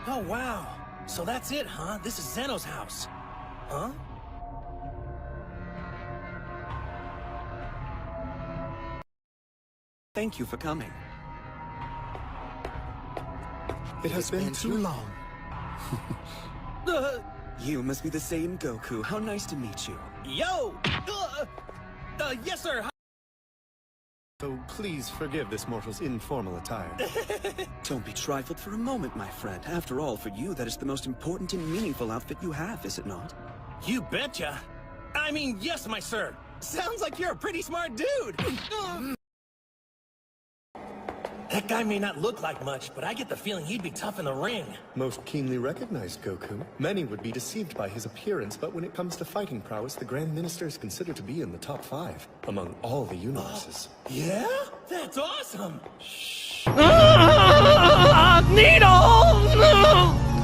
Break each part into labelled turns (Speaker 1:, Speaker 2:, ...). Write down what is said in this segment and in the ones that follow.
Speaker 1: Oh, wow. So that's it, huh? This is Zeno's house. Huh?
Speaker 2: Thank you for coming.
Speaker 3: It has been too long.
Speaker 2: You must be the same Goku. How nice to meet you.
Speaker 1: Yo! Yes, sir.
Speaker 3: So please forgive this mortal's informal attire.
Speaker 2: Don't be trifled for a moment, my friend. After all, for you, that is the most important and meaningful outfit you have, is it not?
Speaker 1: You betcha. I mean, yes, my sir. Sounds like you're a pretty smart dude. That guy may not look like much, but I get the feeling he'd be tough in the ring.
Speaker 3: Most keenly recognized Goku. Many would be deceived by his appearance, but when it comes to fighting prowess, the Grand Minister is considered to be in the top 5 among all the universes.
Speaker 1: Yeah? That's awesome.
Speaker 4: Needles!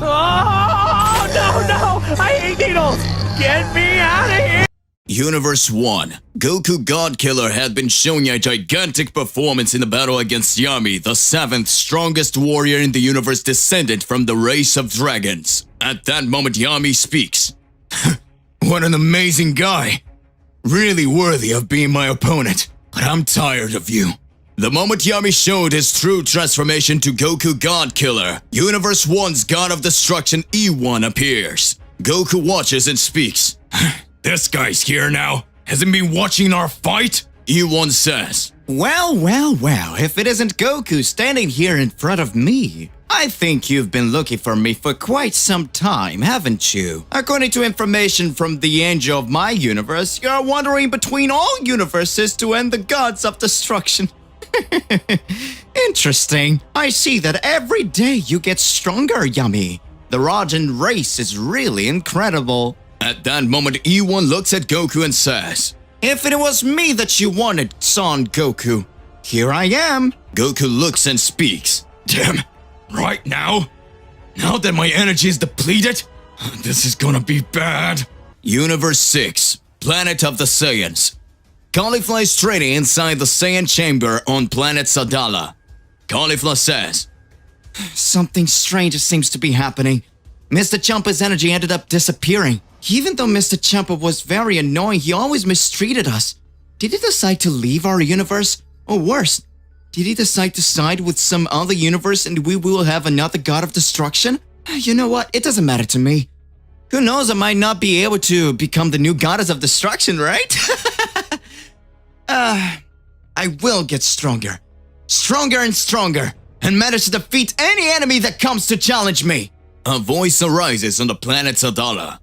Speaker 4: Oh, no! I hate needles! Get me out of here!
Speaker 5: Universe 1. Goku Godkiller had been showing a gigantic performance in the battle against Yami, the 7th strongest warrior in the universe descended from the race of dragons. At that moment, Yami speaks. What an amazing guy! Really worthy of being my opponent, but I'm tired of you. The moment Yami showed his true transformation to Goku Godkiller, Universe 1's God of Destruction E1 appears. Goku watches and speaks. This guy's here now. Hasn't been watching our fight? E1 says.
Speaker 6: Well, if it isn't Goku standing here in front of me. I think you've been looking for me for quite some time, haven't you? According to information from the Angel of my universe, you're wandering between all universes to end the gods of destruction. Interesting. I see that every day you get stronger, Yami. The Rajan race is really incredible.
Speaker 5: At that moment, E1 looks at Goku and says,
Speaker 6: If it was me that you wanted, Son Goku, here I am.
Speaker 5: Goku looks and speaks. Damn, right now? Now that my energy is depleted? This is gonna be bad. Universe 6, Planet of the Saiyans. Caulifla is training inside the Saiyan chamber on planet Sadala. Caulifla says,
Speaker 6: Something strange seems to be happening. Mr. Champa's energy ended up disappearing. Even though Mr. Champa was very annoying, he always mistreated us. Did he decide to leave our universe? Or worse, did he decide to side with some other universe and we will have another god of destruction? You know what? It doesn't matter to me. Who knows, I might not be able to become the new goddess of destruction, right? I will get stronger. Stronger and stronger. And manage to defeat any enemy that comes to challenge me.
Speaker 5: A voice arises on the planet Sadala.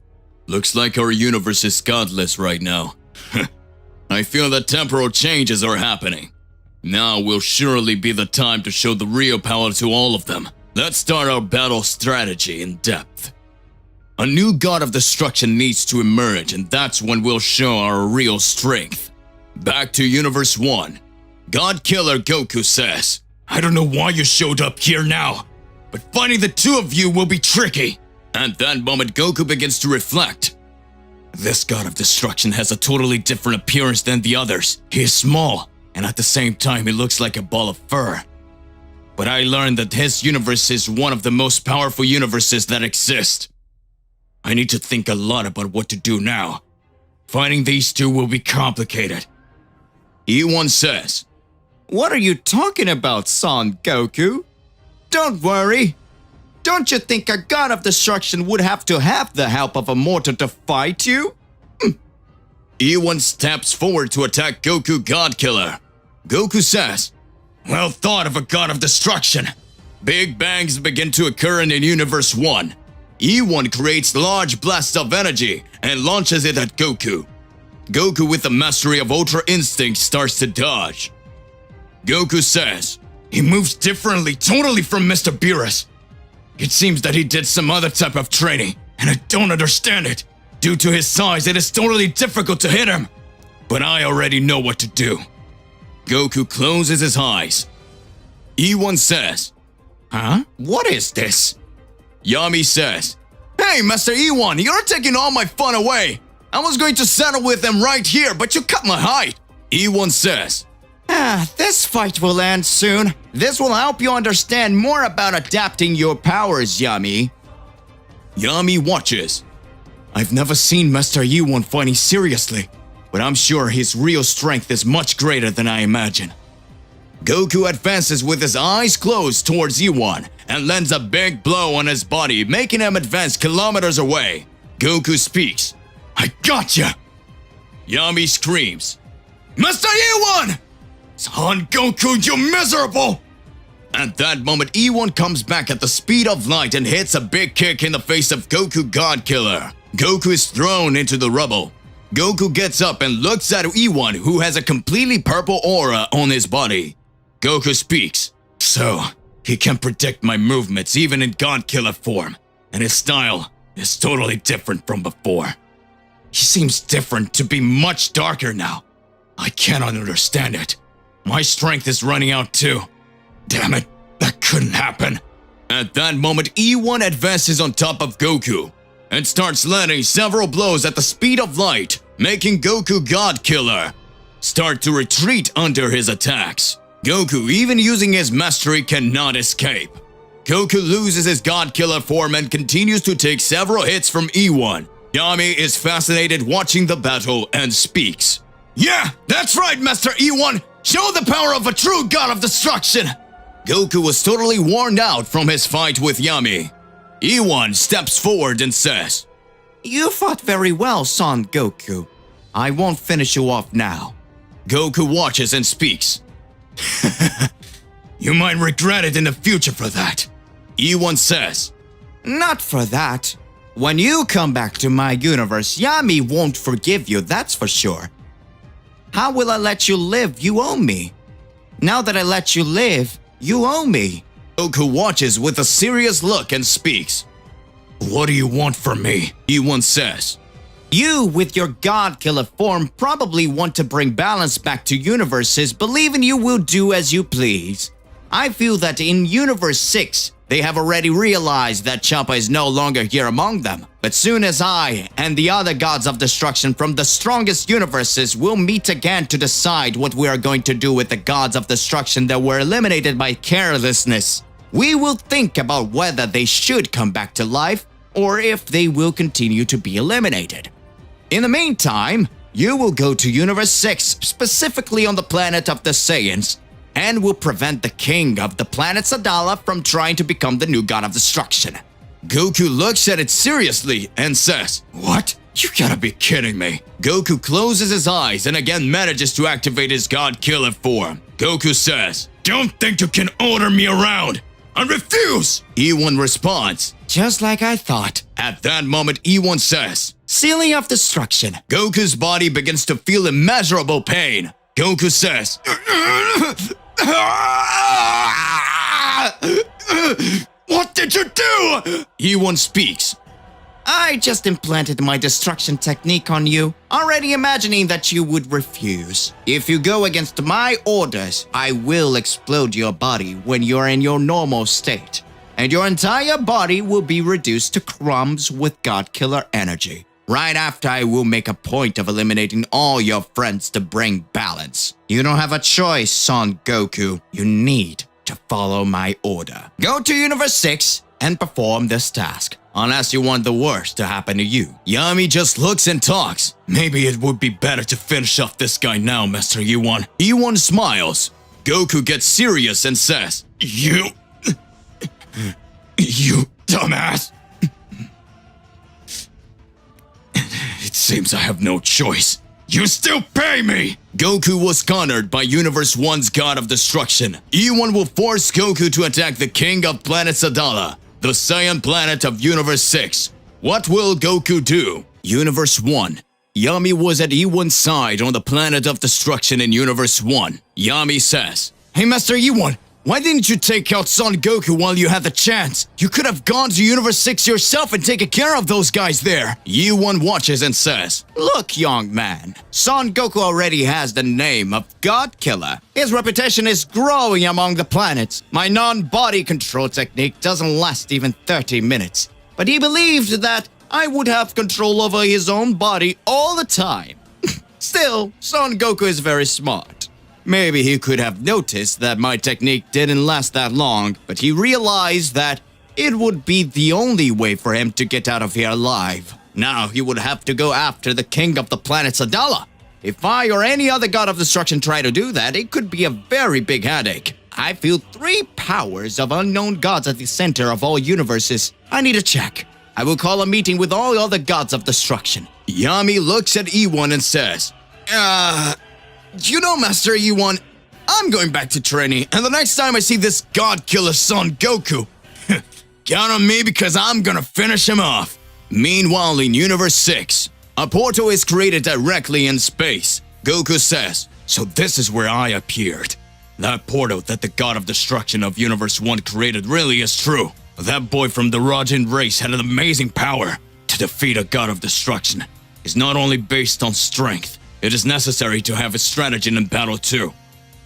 Speaker 5: Looks like our universe is godless right now. I feel that temporal changes are happening. Now will surely be the time to show the real power to all of them. Let's start our battle strategy in depth. A new god of destruction needs to emerge, and that's when we'll show our real strength. Back to Universe 1. God Killer Goku says, I don't know why you showed up here now, but finding the two of you will be tricky. At that moment, Goku begins to reflect. This god of destruction has a totally different appearance than the others. He is small, and at the same time he looks like a ball of fur. But I learned that his universe is one of the most powerful universes that exist. I need to think a lot about what to do now. Fighting these two will be complicated. E1 says,
Speaker 6: What are you talking about, Son Goku? Don't worry. Don't you think a god of destruction would have to have the help of a mortal to fight you?
Speaker 5: E1 steps forward to attack Goku Godkiller. Goku says, Well thought of a god of destruction. Big bangs begin to occur in Universe 1. E1 creates large blasts of energy and launches it at Goku. Goku, with the mastery of Ultra Instinct, starts to dodge. Goku says, He moves differently totally from Mr. Beerus. It seems that he did some other type of training, and I don't understand it. Due to his size, it is totally difficult to hit him. But I already know what to do. Goku closes his eyes. E1 says,
Speaker 6: Huh? What is this?
Speaker 5: Yami says, Hey, Master E1, you're taking all my fun away. I was going to settle with them right here, but you cut my height. E1 says,
Speaker 6: This fight will end soon. This will help you understand more about adapting your powers, Yami.
Speaker 5: Yami watches.
Speaker 6: I've never seen Master Yi-Won fighting seriously, but I'm sure his real strength is much greater than I imagine.
Speaker 5: Goku advances with his eyes closed towards Yi-Won and lands a big blow on his body, making him advance kilometers away. Goku speaks.
Speaker 6: I gotcha!
Speaker 5: Yami screams. Master Yi-Won!
Speaker 6: Son Goku, you miserable!
Speaker 5: At that moment, Yi-Won comes back at the speed of light and hits a big kick in the face of Goku God Killer. Goku is thrown into the rubble. Goku gets up and looks at Yi-Won, who has a completely purple aura on his body. Goku speaks.
Speaker 6: So, he can predict my movements even in God Killer form, and his style is totally different from before. He seems different, to be much darker now. I cannot understand it. My strength is running out too. Damn it, that couldn't happen.
Speaker 5: At that moment, Yi-Won advances on top of Goku and starts landing several blows at the speed of light, making Goku God Killer start to retreat under his attacks. Goku, even using his mastery, cannot escape. Goku loses his God Killer form and continues to take several hits from Yi-Won. Yami is fascinated watching the battle and speaks.
Speaker 6: Yeah, that's right, Master Yi-Won! Show the power of a true god of destruction!
Speaker 5: Goku was totally worn out from his fight with Yami. Yi-Won steps forward and says,
Speaker 6: You fought very well, Son Goku. I won't finish you off now.
Speaker 5: Goku watches and speaks.
Speaker 6: You might regret it in the future for that.
Speaker 5: Yi-Won says,
Speaker 6: Not for that. When you come back to my universe, Yami won't forgive you, that's for sure. How will I let you live? You owe me. Now that I let you live, you owe me.
Speaker 5: Goku watches with a serious look and speaks.
Speaker 6: What do you want from me?
Speaker 5: Yi-Won says.
Speaker 6: You, with your God Killer form, probably want to bring balance back to universes, believing you will do as you please. I feel that in Universe 6, they have already realized that Champa is no longer here among them. But soon as I and the other gods of destruction from the strongest universes will meet again to decide what we are going to do with the gods of destruction that were eliminated by carelessness, we will think about whether they should come back to life or if they will continue to be eliminated. In the meantime, you will go to Universe 6, specifically on the planet of the Saiyans, and will prevent the king of the planet Sadala from trying to become the new god of destruction.
Speaker 5: Goku looks at it seriously and says,
Speaker 6: What? You gotta be kidding me.
Speaker 5: Goku closes his eyes and again manages to activate his God Killer form. Goku says,
Speaker 6: Don't think you can order me around. I refuse!
Speaker 5: Yi-Won responds,
Speaker 6: Just like I thought.
Speaker 5: At that moment, Yi-Won says,
Speaker 6: Sealing of destruction.
Speaker 5: Goku's body begins to feel immeasurable pain. Goku says,
Speaker 6: What did you do?
Speaker 5: Yi-Won speaks.
Speaker 6: I just implanted my destruction technique on you, already imagining that you would refuse. If you go against my orders, I will explode your body when you're in your normal state, and your entire body will be reduced to crumbs with God Killer energy. Right after, I will make a point of eliminating all your friends to bring balance. You don't have a choice, Son Goku. You need to follow my order. Go to Universe 6 and perform this task, unless you want the worst to happen to you.
Speaker 5: Yami just looks and talks.
Speaker 6: Maybe it would be better to finish off this guy now, Master Yi-Won.
Speaker 5: Yi-Won smiles. Goku gets serious and says,
Speaker 6: You dumbass. It seems I have no choice. You still pay me!
Speaker 5: Goku was cornered by Universe 1's God of Destruction. Yi-Won will force Goku to attack the king of planet Sadala, the Saiyan planet of Universe 6. What will Goku do? Universe 1. Yami was at Yi-Won's side on the planet of destruction in Universe 1. Yami says,
Speaker 6: Hey, Master Yi-Won, why didn't you take out Son Goku while you had the chance? You could have gone to Universe 6 yourself and taken care of those guys there.
Speaker 5: Yi-Won watches and says,
Speaker 6: Look, young man, Son Goku already has the name of God Killer. His reputation is growing among the planets. My non-body control technique doesn't last even 30 minutes. But he believed that I would have control over his own body all the time. Still, Son Goku is very smart. Maybe he could have noticed that my technique didn't last that long, but he realized that it would be the only way for him to get out of here alive. Now he would have to go after the king of the planet Sadala. If I or any other god of destruction try to do that, it could be a very big headache. I feel 3 powers of unknown gods at the center of all universes. I need to check. I will call a meeting with all other gods of destruction. Yami looks at E1 and says, you know, Master E1, I'm going back to training, and the next time I see this god killer son Goku, count on me because I'm gonna finish him off. Meanwhile, in Universe 6, a portal is created directly in space. Goku says, so this is where I appeared. That portal that the god of destruction of Universe 1 created really is true. That boy from the Rajin race had an amazing power. To defeat a god of destruction is not only based on strength, it is necessary to have a strategy in battle too.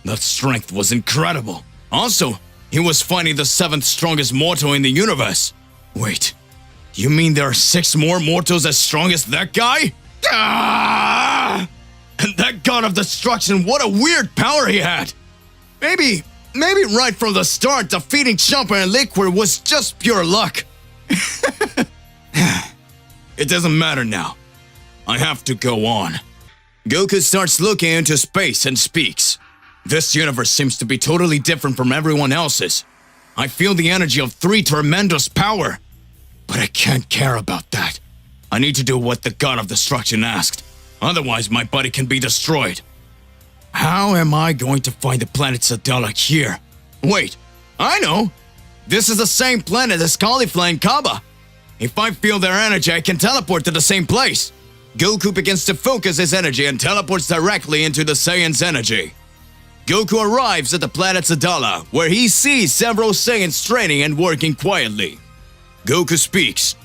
Speaker 6: That strength was incredible. Also, he was fighting the 7th strongest mortal in the universe. Wait, you mean there are 6 more mortals as strong as that guy? Ah! And that god of destruction, what a weird power he had! Maybe right from the start, defeating Champa and Liquid was just pure luck. It doesn't matter now. I have to go on. Goku starts looking into space and speaks. This universe seems to be totally different from everyone else's. I feel the energy of 3 tremendous power. But I can't care about that. I need to do what the god of destruction asked. Otherwise, my body can be destroyed. How am I going to find the planet Sadala here? Wait, I know! This is the same planet as Caulifla and Kaba. If I feel their energy, I can teleport to the same place. Goku begins to focus his energy and teleports directly into the Saiyan's energy. Goku arrives at the planet Sadala, where he sees several Saiyans training and working quietly. Goku speaks.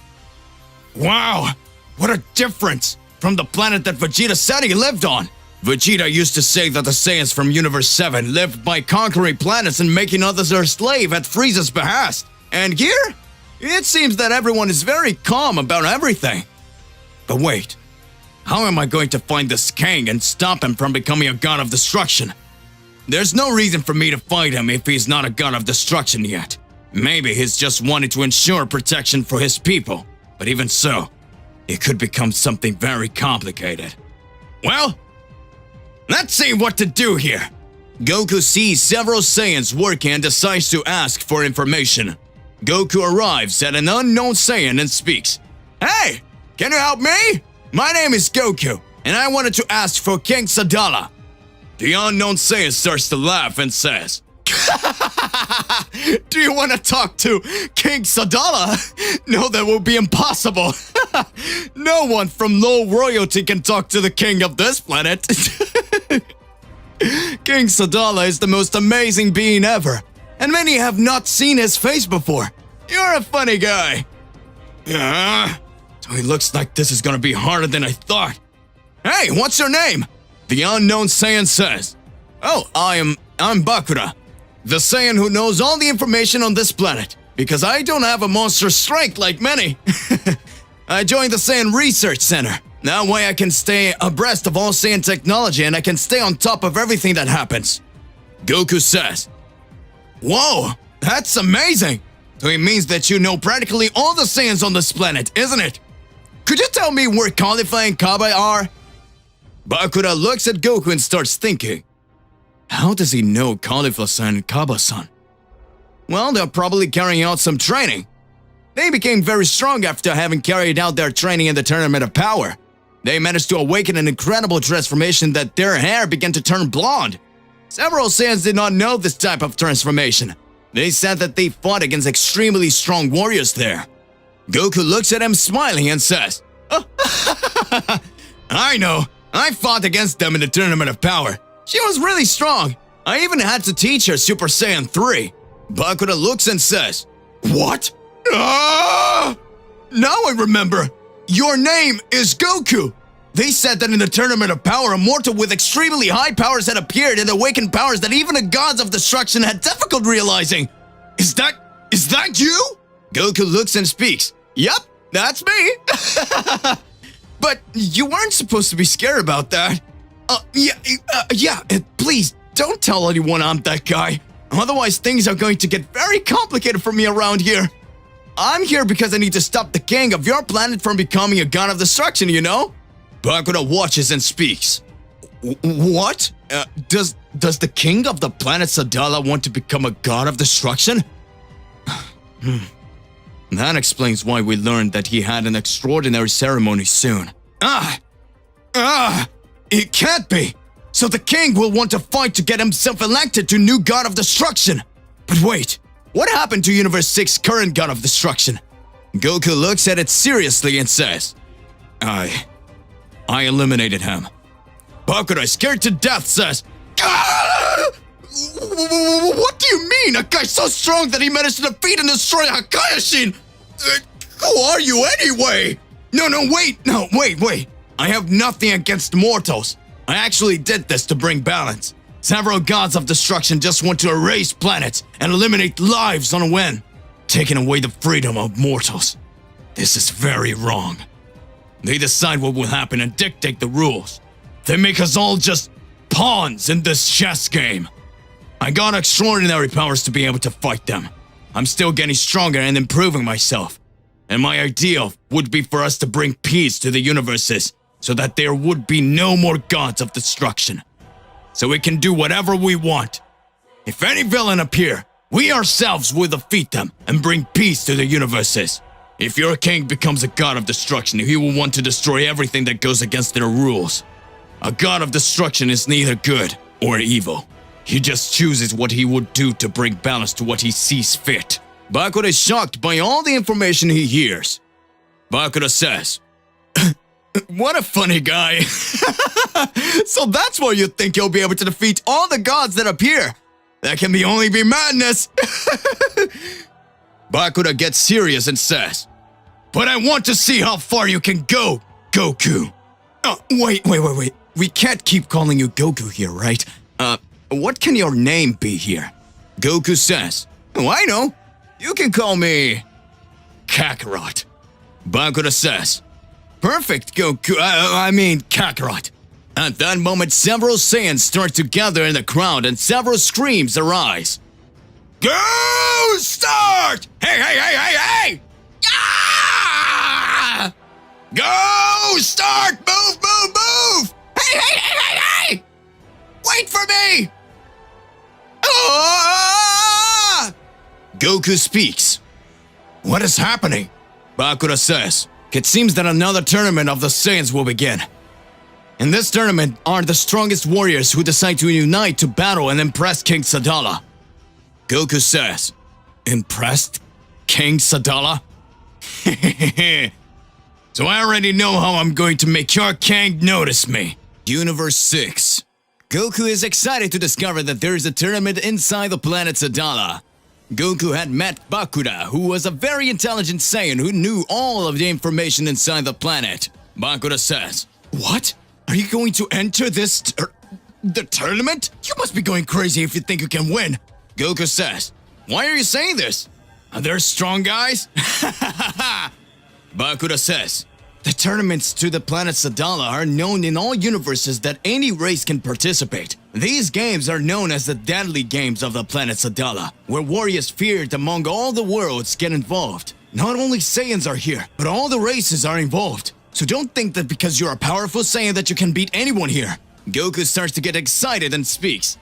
Speaker 6: Wow, what a difference from the planet that Vegeta said he lived on. Vegeta used to say that the Saiyans from Universe 7 lived by conquering planets and making others their slave at Frieza's behest. And here, it seems that everyone is very calm about everything. But wait, how am I going to find this Kang and stop him from becoming a god of destruction? There's no reason for me to fight him if he's not a god of destruction yet. Maybe he's just wanting to ensure protection for his people. But even so, it could become something very complicated. Well, let's see what to do here. Goku sees several Saiyans working and decides to ask for information. Goku arrives at an unknown Saiyan and speaks. Hey, can you help me? My name is Goku, and I wanted to ask for King Sadala. The unknown Saiyan starts to laugh and says, do you want to talk to King Sadala? No, that will be impossible. No one from low royalty can talk to the king of this planet. King Sadala is the most amazing being ever, and many have not seen his face before. You're a funny guy. So it looks like this is gonna be harder than I thought. Hey, what's your name? The unknown Saiyan says. Oh, I'm Bakura, the Saiyan who knows all the information on this planet, because I don't have a monster strength like many. I joined the Saiyan Research Center. That way I can stay abreast of all Saiyan technology and I can stay on top of everything that happens. Goku says, whoa, that's amazing! So it means that you know practically all the Saiyans on this planet, isn't it? Could you tell me where Caulifla and Kaba are? Bakura looks at Goku and starts thinking. How does he know Caulifla-san and Kaba-san? Well, they're probably carrying out some training. They became very strong after having carried out their training in the Tournament of Power. They managed to awaken an incredible transformation that their hair began to turn blonde. Several Saiyans did not know this type of transformation. They said that they fought against extremely strong warriors there. Goku looks at him smiling and says, I know, I fought against them in the Tournament of Power. She was really strong. I even had to teach her Super Saiyan 3. Bakura looks and says, what? Now I remember. Your name is Goku. They said that in the Tournament of Power, a mortal with extremely high powers had appeared and awakened powers that even the gods of destruction had difficult realizing. Is that you? Goku looks and speaks. Yup, that's me. But you weren't supposed to be scared about that. Please, don't tell anyone I'm that guy. Otherwise, things are going to get very complicated for me around here. I'm here because I need to stop the king of your planet from becoming a god of destruction, you know? Bakura watches and speaks. What? Does the king of the planet Sadala want to become a god of destruction? That explains why we learned that he had an extraordinary ceremony soon. It can't be! So the king will want to fight to get himself elected to new god of destruction! But wait, what happened to Universe 6's current god of destruction? Goku looks at it seriously and says, I eliminated him. Bakura, scared to death, says, what do you mean? A guy so strong that he managed to defeat and destroy Hakayashin? Who are you anyway? No, wait. I have nothing against mortals. I actually did this to bring balance. Several gods of destruction just want to erase planets and eliminate lives on a whim, taking away the freedom of mortals. This is very wrong. They decide what will happen and dictate the rules. They make us all just pawns in this chess game. I got extraordinary powers to be able to fight them. I'm still getting stronger and improving myself. And my ideal would be for us to bring peace to the universes so that there would be no more gods of destruction. So we can do whatever we want. If any villain appear, we ourselves will defeat them and bring peace to the universes. If your king becomes a god of destruction, he will want to destroy everything that goes against their rules. A god of destruction is neither good or evil. He just chooses what he would do to bring balance to what he sees fit. Bakura is shocked by all the information he hears. Bakura says, what a funny guy. So that's why you think you'll be able to defeat all the gods that appear. That can only be madness. Bakura gets serious and says, but I want to see how far you can go, Goku. Wait. We can't keep calling you Goku here, right? What can your name be here? Goku says, oh, I know. You can call me Kakarot. Bakura says, perfect, Goku. I mean Kakarot. At that moment, several Saiyans start to gather in the crowd and several screams arise. Go start! Hey! Ah! Go start! Move! Hey! Wait for me! Ah! Goku speaks. What is happening? Bakura says, it seems that another tournament of the Saiyans will begin. In this tournament are the strongest warriors who decide to unite to battle and impress King Sadala. Goku says, impressed King Sadala? So I already know how I'm going to make your king notice me. Universe 6. Goku is excited to discover that there is a tournament inside the planet Sadala. Goku had met Bakura, who was a very intelligent Saiyan who knew all of the information inside the planet. Bakura says, what? Are you going to enter this the tournament? You must be going crazy if you think you can win. Goku says, why are you saying this? Are there strong guys? Bakura says, the tournaments to the planet Sadala are known in all universes that any race can participate. These games are known as the deadly games of the planet Sadala, where warriors feared among all the worlds get involved. Not only Saiyans are here, but all the races are involved. So don't think that because you're a powerful Saiyan that you can beat anyone here. Goku starts to get excited and speaks.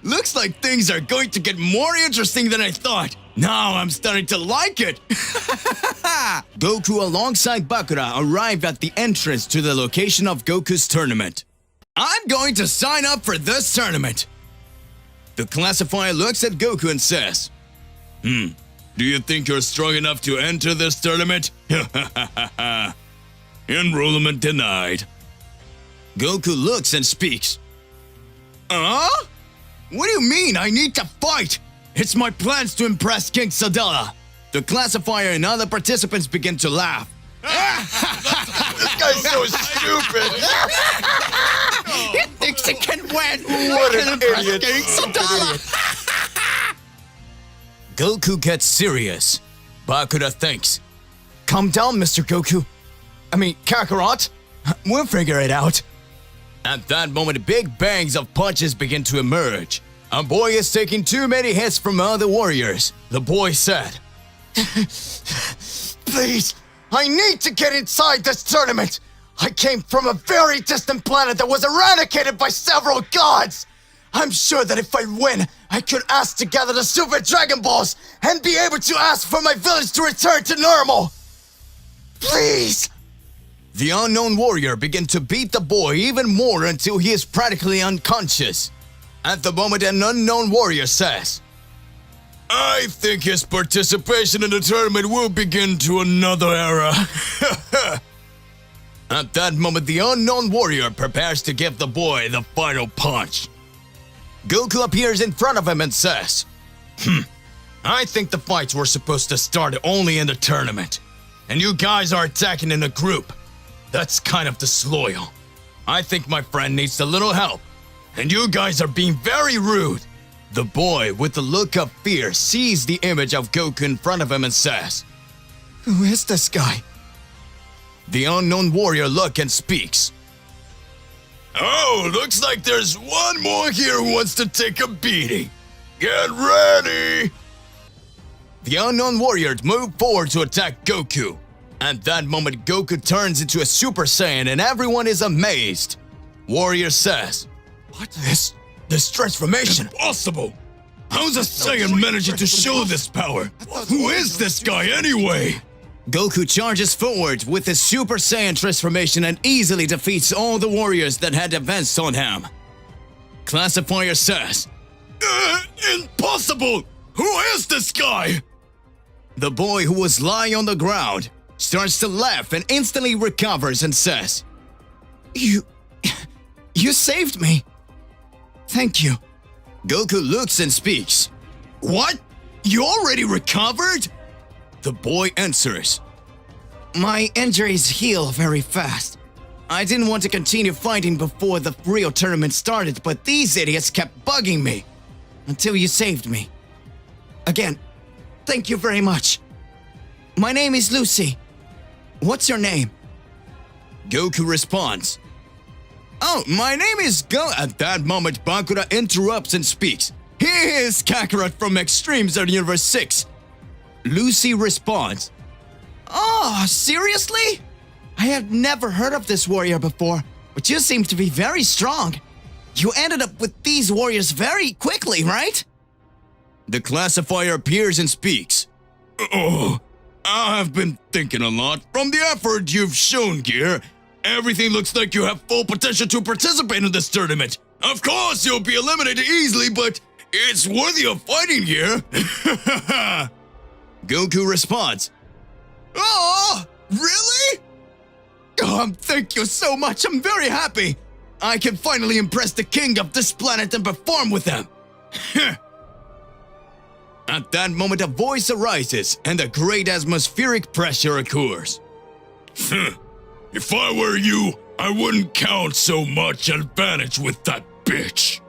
Speaker 6: Looks like things are going to get more interesting than I thought. Now I'm starting to like it. Goku alongside Bakura arrive at the entrance to the location of Goku's tournament. I'm going to sign up for this tournament. The classifier looks at Goku and says, do you think you're strong enough to enter this tournament? Enrollment denied. Goku looks and speaks. What do you mean I need to fight? It's my plans to impress King Sadala. The classifier and other participants begin to laugh.
Speaker 4: This guy's so stupid.
Speaker 6: He thinks he can win.
Speaker 4: What an idiot.
Speaker 6: King Sadala. Goku gets serious. Bakura thinks. Calm down, Mr. Goku. I mean, Kakarot. We'll figure it out.
Speaker 5: At that moment, big bangs of punches begin to emerge. A boy is taking too many hits from other warriors. The boy said,
Speaker 6: Please, I need to get inside this tournament. I came from a very distant planet that was eradicated by several gods. I'm sure that if I win, I could ask to gather the Super Dragon Balls and be able to ask for my village to return to normal. Please.
Speaker 5: The unknown warrior began to beat the boy even more until he is practically unconscious. At the moment, an unknown warrior says, I think his participation in the tournament will begin to another era. At that moment, the unknown warrior prepares to give the boy the final punch. Goku appears in front of him and says, I think the fights were supposed to start only in the tournament, and you guys are attacking in a group. That's kind of disloyal. I think my friend needs a little help, and you guys are being very rude. The boy, with a look of fear, sees the image of Goku in front of him and says,
Speaker 6: Who is this guy?
Speaker 5: The unknown warrior looks and speaks. Oh, looks like there's one more here who wants to take a beating. Get ready! The unknown warrior moved forward to attack Goku. At that moment, Goku turns into a Super Saiyan and everyone is amazed. Warrior says, What is this transformation? Impossible! How's a Saiyan managing to show this power? Who is this guy anyway? Goku charges forward with his Super Saiyan transformation and easily defeats all the warriors that had advanced on him. Classifier says, Impossible! Who is this guy? The boy, who was lying on the ground, starts to laugh and instantly recovers and says, You saved me. Thank you. Goku looks and speaks. What? You already recovered? The boy answers, My injuries heal very fast. I didn't want to continue fighting before the real tournament started, but these idiots kept bugging me until you saved me. Again, thank you very much. My name is Lucy. What's your name? Goku responds, Oh, my name is At that moment, Bakura interrupts and speaks. He is Kakarot from Extreme Zone Universe 6. Lucy responds, Oh, seriously? I have never heard of this warrior before, but you seem to be very strong. You ended up with these warriors very quickly, right? The classifier appears and speaks. Oh, I have been thinking a lot. From the effort you've shown, Gear, everything looks like you have full potential to participate in this tournament. Of course, you'll be eliminated easily, but it's worthy of fighting, Gear. Goku responds, Oh, really? Thank you so much. I'm very happy. I can finally impress the king of this planet and perform with him. At that moment, a voice arises and a great atmospheric pressure occurs. If I were you, I wouldn't count so much advantage with that bitch.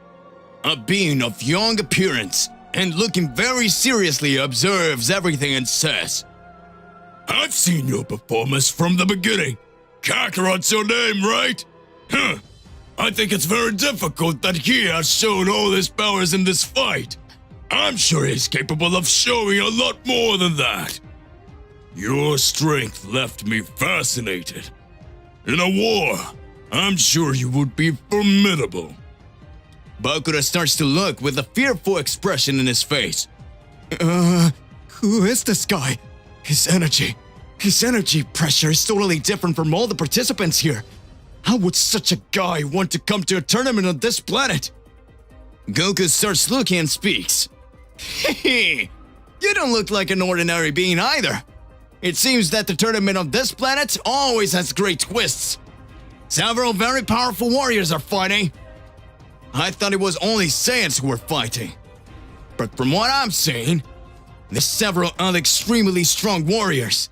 Speaker 5: A being of young appearance and looking very seriously observes everything and says, I've seen your performance from the beginning. Kakarot's your name, right? I think it's very difficult that he has shown all his powers in this fight. I'm sure he's capable of showing a lot more than that. Your strength left me fascinated. In a war, I'm sure you would be formidable. Bakura starts to look with a fearful expression in his face. Who is this guy? His energy pressure is totally different from all the participants here. How would such a guy want to come to a tournament on this planet? Goku starts looking and speaks. Hehe, you don't look like an ordinary being either. It seems that the tournament on this planet always has great twists. Several very powerful warriors are fighting. I thought it was only Saiyans who were fighting. But from what I'm seeing, there's several other extremely strong warriors.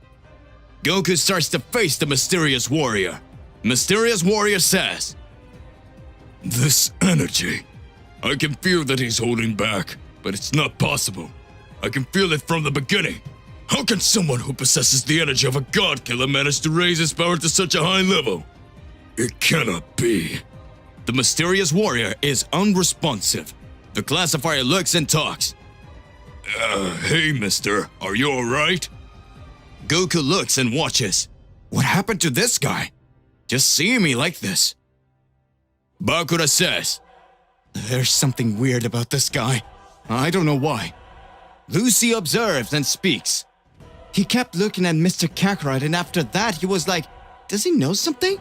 Speaker 5: Goku starts to face the mysterious warrior. Mysterious warrior says, This energy, I can feel that he's holding back, but it's not possible. I can feel it from the beginning. How can someone who possesses the energy of a god killer manage to raise his power to such a high level? It cannot be. The mysterious warrior is unresponsive. The classifier looks and talks. Hey, mister, are you alright? Goku looks and watches. What happened to this guy? Just seeing me like this. Bakura says, there's something weird about this guy. I don't know why. Lucy observes and speaks.
Speaker 6: He kept looking at Mr. Kakarot, and after that he was like, does he know something?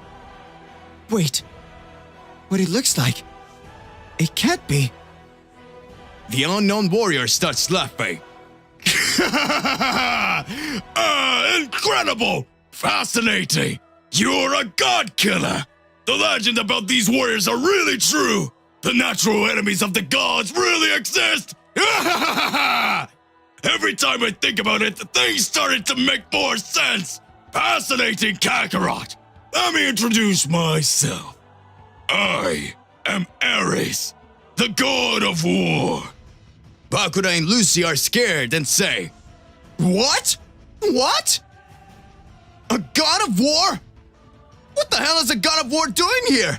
Speaker 6: Wait, what it looks like? It can't be.
Speaker 5: The unknown warrior starts laughing. Incredible! Fascinating! You're a god killer! The legend about these warriors are really true! The natural enemies of the gods really exist! Every time I think about it, things started to make more sense! Fascinating, Kakarot! Let me introduce myself. I am Ares, the god of war. Bakura and Lucy are scared and say, what? What? A god of war? What the hell is a god of war doing here?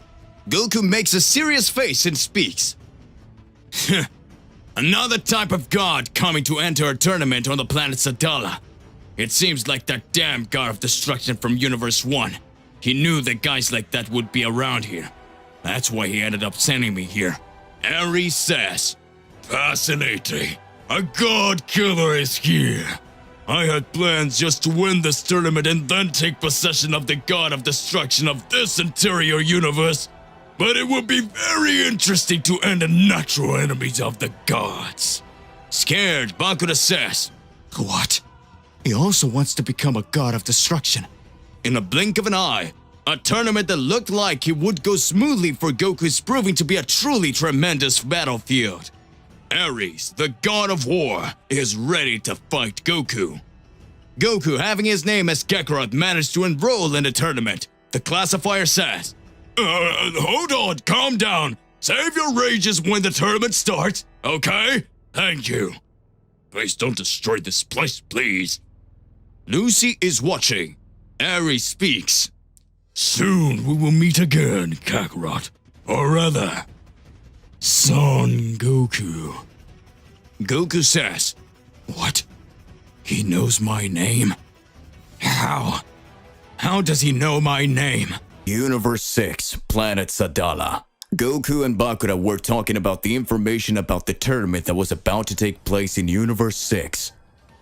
Speaker 5: Goku makes a serious face and speaks. Another type of god coming to enter a tournament on the planet Sadala. It seems like that damn god of destruction from Universe 1. He knew that guys like that would be around here. That's why he ended up sending me here. Ares says, fascinating. A god killer is here. I had plans just to win this tournament and then take possession of the god of destruction of this interior universe. But it would be very interesting to end the natural enemies of the gods. Scared, Bakura says, what? He also wants to become a god of destruction. In a blink of an eye, a tournament that looked like it would go smoothly for Goku is proving to be a truly tremendous battlefield. Ares, the god of war, is ready to fight Goku. Goku, having his name as Kakarot, managed to enroll in the tournament. The classifier says, hold on, calm down. Save your rages when the tournament starts, okay? Thank you. Please don't destroy this place, please. Lucy is watching. Ares speaks. Soon we will meet again, Kakarot. Or rather, Son Goku. Goku says, what? He knows my name? How? How does he know my name? Universe 6, Planet Sadala. Goku and Bakura were talking about the information about the tournament that was about to take place in Universe 6.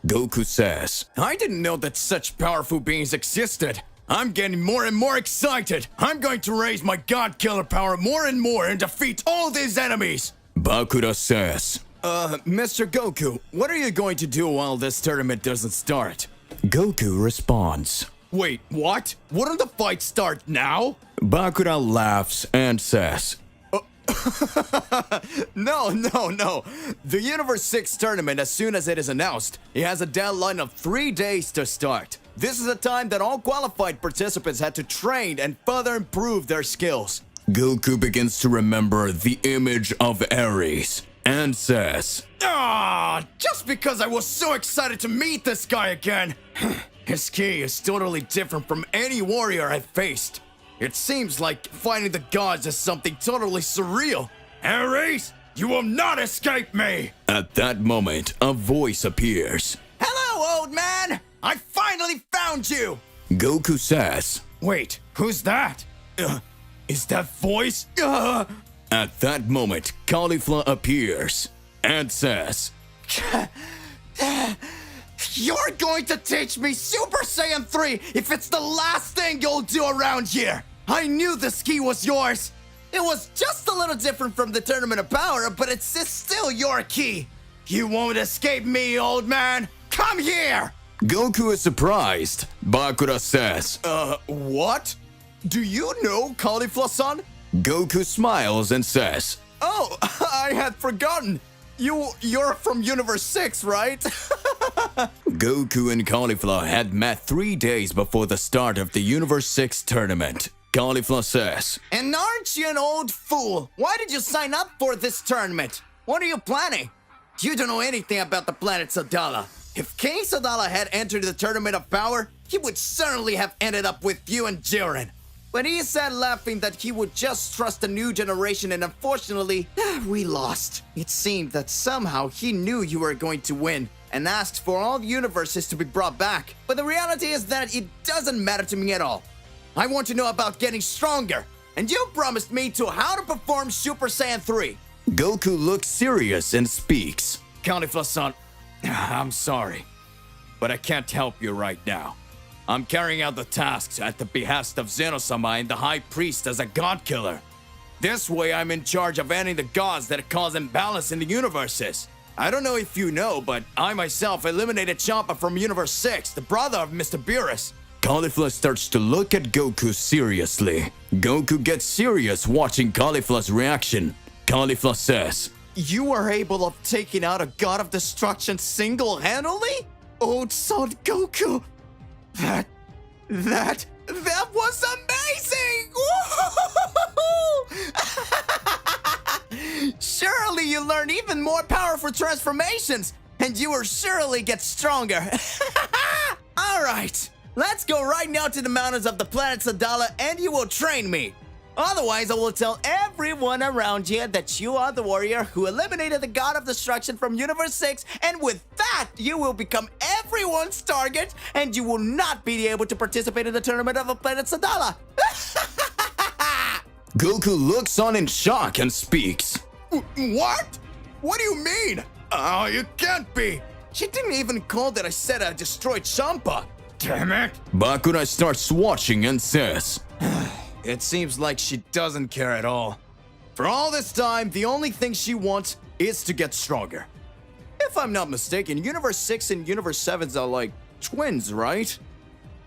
Speaker 5: Goku says, I didn't know that such powerful beings existed. I'm getting more and more excited. I'm going to raise my god killer power more and more and defeat all these enemies. Bakura says, Mr. Goku, what are you going to do while this tournament doesn't start? Goku responds, wait, what? Wouldn't the fight start now? Bakura laughs and says, No. The Universe 6 tournament, as soon as it is announced, it has a deadline of 3 days to start. This is a time that all qualified participants had to train and further improve their skills. Goku begins to remember the image of Ares and says, just because I was so excited to meet this guy again. His ki is totally different from any warrior I've faced. It seems like fighting the gods is something totally surreal. Ares, you will not escape me! At that moment, a voice appears. Hello, old man! I finally found you! Goku says, wait, who's that? Is that voice? At that moment, Caulifla appears and says, you're going to teach me Super Saiyan 3 if it's the last thing you'll do around here! I knew this ki was yours! It was just a little different from the Tournament of Power, but it's still your ki! You won't escape me, old man! Come here! Goku is surprised. Bakura says, what? Do you know Caulifla-san? Goku smiles and says, oh, I had forgotten. You're from Universe 6, right? Goku and Caulifla had met 3 days before the start of the Universe 6 tournament. Caulifla says, and aren't you an old fool? Why did you sign up for this tournament? What are you planning? You don't know anything about the planet Sadala. If King Sadala had entered the Tournament of Power, he would certainly have ended up with you and Jiren.
Speaker 6: But he said laughing that he would just trust the new generation, and unfortunately, we lost. It seemed that somehow he knew you were going to win and asked for all universes to be brought back. But the reality is that it doesn't matter to me at all. I want to know about getting stronger, and you promised me to how to perform Super Saiyan 3.
Speaker 5: Goku looks serious and speaks.
Speaker 7: Cauliflower-san, I'm sorry, but I can't help you right now. I'm carrying out the tasks at the behest of Zeno-sama and the High Priest as a god killer. This way I'm in charge of ending the gods that cause imbalance in the universes. I don't know if you know, but I myself eliminated Champa from Universe 6, the brother of Mr. Beerus.
Speaker 5: Cauliflower starts to look at Goku seriously. Goku gets serious watching Cauliflower's reaction. Cauliflower says,
Speaker 6: You were able of taking out a god of destruction single-handedly? Old son Goku! That was amazing! Surely you learn even more powerful transformations, and you will surely get stronger. Alright, let's go right now to the mountains of the planet Sadala and you will train me. Otherwise, I will tell everyone around here that you are the warrior who eliminated the god of destruction from Universe 6, and with that, you will become everyone's target, and you will not be able to participate in the tournament of the planet Sadala.
Speaker 5: Goku looks on in shock and speaks.
Speaker 6: What? What do you mean? Oh, you can't be. She didn't even call that I said I destroyed Champa. Damn it.
Speaker 5: Bakura starts watching and says,
Speaker 6: It seems like she doesn't care at all. For all this time, the only thing she wants is to get stronger. If I'm not mistaken, Universe 6 and Universe 7 are like twins, right?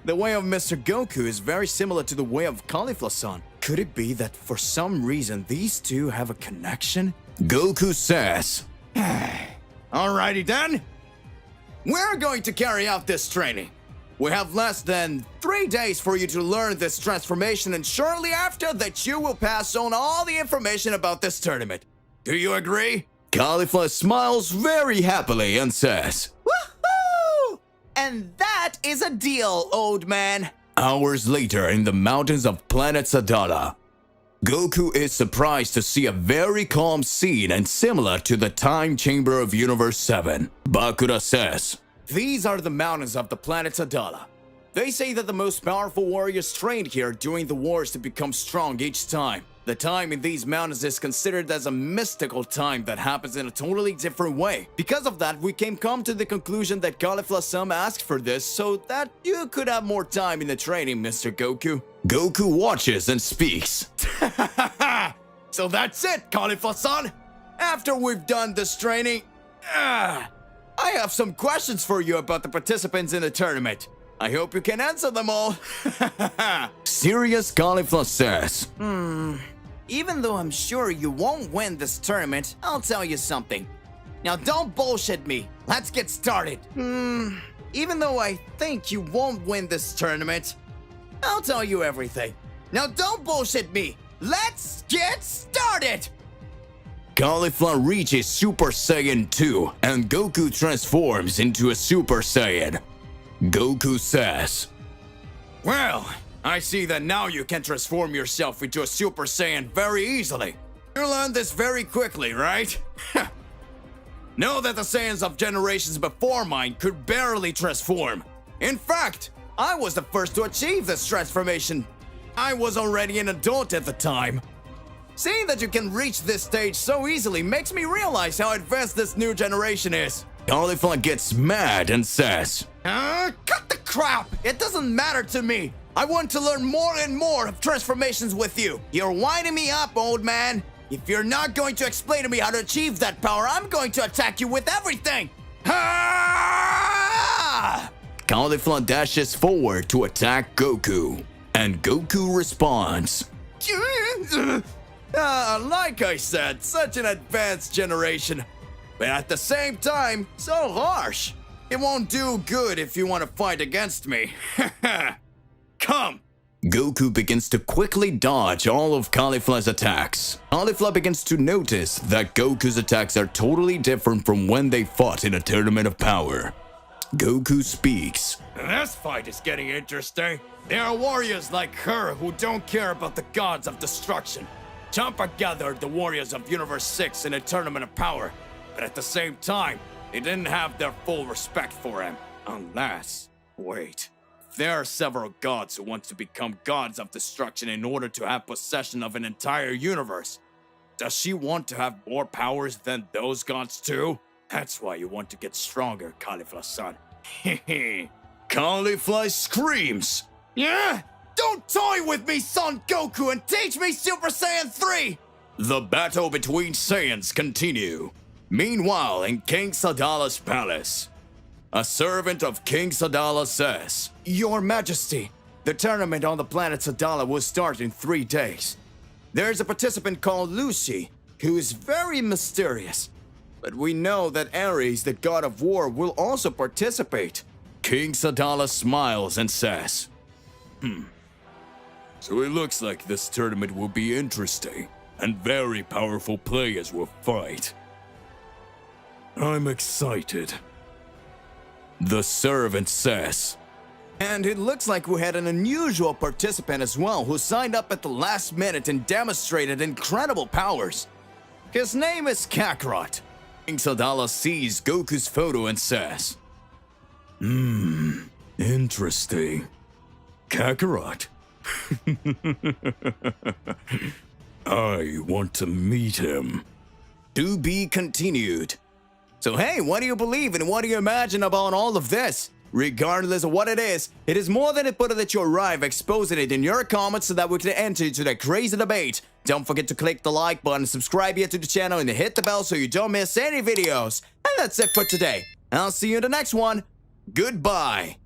Speaker 6: The way of Mr. Goku is very similar to the way of Cauliflower-san. Could it be that for some reason these two have a connection?
Speaker 5: Goku says,
Speaker 6: Alrighty then. We're going to carry out this training. We have less than 3 days for you to learn this transformation, and shortly after that you will pass on all the information about this tournament. Do you agree?
Speaker 5: Cauliflower smiles very happily and says,
Speaker 6: Woohoo! And that is a deal, old man.
Speaker 5: Hours later in the mountains of planet Sadala, Goku is surprised to see a very calm scene and similar to the time chamber of Universe 7. Bakura says,
Speaker 6: These are the mountains of the planet Sadala. They say that the most powerful warriors trained here during the wars to become strong each time. The time in these mountains is considered as a mystical time that happens in a totally different way. Because of that, we come to the conclusion that Cauliflower-san asked for this so that you could have more time in the training, Mr. Goku.
Speaker 5: Goku watches and speaks.
Speaker 6: So that's it, Cauliflower-san. After we've done this training, I have some questions for you about the participants in the tournament. I hope you can answer them all.
Speaker 5: Serious Cauliflower says,
Speaker 6: Even though I'm sure you won't win this tournament, I'll tell you something. Now don't bullshit me. Let's get started. Even though I think you won't win this tournament, I'll tell you everything. Now don't bullshit me. Let's get started!
Speaker 5: Cauliflower reaches Super Saiyan 2 and Goku transforms into a Super Saiyan. Goku says,
Speaker 6: Well, I see that now you can transform yourself into a Super Saiyan very easily. You learned this very quickly, right? Know that the Saiyans of generations before mine could barely transform. In fact, I was the first to achieve this transformation. I was already an adult at the time. Seeing that you can reach this stage so easily makes me realize how advanced this new generation is.
Speaker 5: Cauliflower gets mad and says,
Speaker 6: Cut the crap! It doesn't matter to me! I want to learn more and more of transformations with you. You're winding me up, old man. If you're not going to explain to me how to achieve that power, I'm going to attack you with everything! Ah!
Speaker 5: Cauliflower dashes forward to attack Goku, and Goku responds.
Speaker 6: Like I said, such an advanced generation. But at the same time, so harsh. It won't do good if you want to fight against me. Come!
Speaker 5: Goku begins to quickly dodge all of Cauliflower's attacks. Cauliflower begins to notice that Goku's attacks are totally different from when they fought in a tournament of power.
Speaker 7: Goku speaks. This fight is getting interesting. There are warriors like her who don't care about the gods of destruction. Champa gathered the warriors of Universe 6 in a tournament of power, but at the same time, they didn't have their full respect for him. Unless, wait, there are several gods who want to become gods of destruction in order to have possession of an entire universe. Does she want to have more powers than those gods too? That's why you want to get stronger, Caulifla-san. Hehe. Caulifla screams. Yeah? Don't toy with me, Son Goku, and teach me Super Saiyan 3! The battle between Saiyans continue. Meanwhile, in King Sadala's palace, a servant of King Sadala says, Your Majesty, the tournament on the planet Sadala will start in 3 days. There's a participant called Lucy, who is very mysterious. But we know that Ares, the god of war, will also participate. King Sadala smiles and says, So it looks like this tournament will be interesting, and very powerful players will fight. I'm excited. The servant says. And it looks like we had an unusual participant as well who signed up at the last minute and demonstrated incredible powers. His name is Kakarot. King Sadala sees Goku's photo and says, Interesting. Kakarot. I want to meet him. To be continued. So hey, what do you believe and what do you imagine about all of this? Regardless of what it is more than important that you arrive exposing it in your comments so that we can enter into the crazy debate. Don't forget to click the like button, subscribe here to the channel, and hit the bell so you don't miss any videos. And that's it for today. I'll see you in the next one. Goodbye.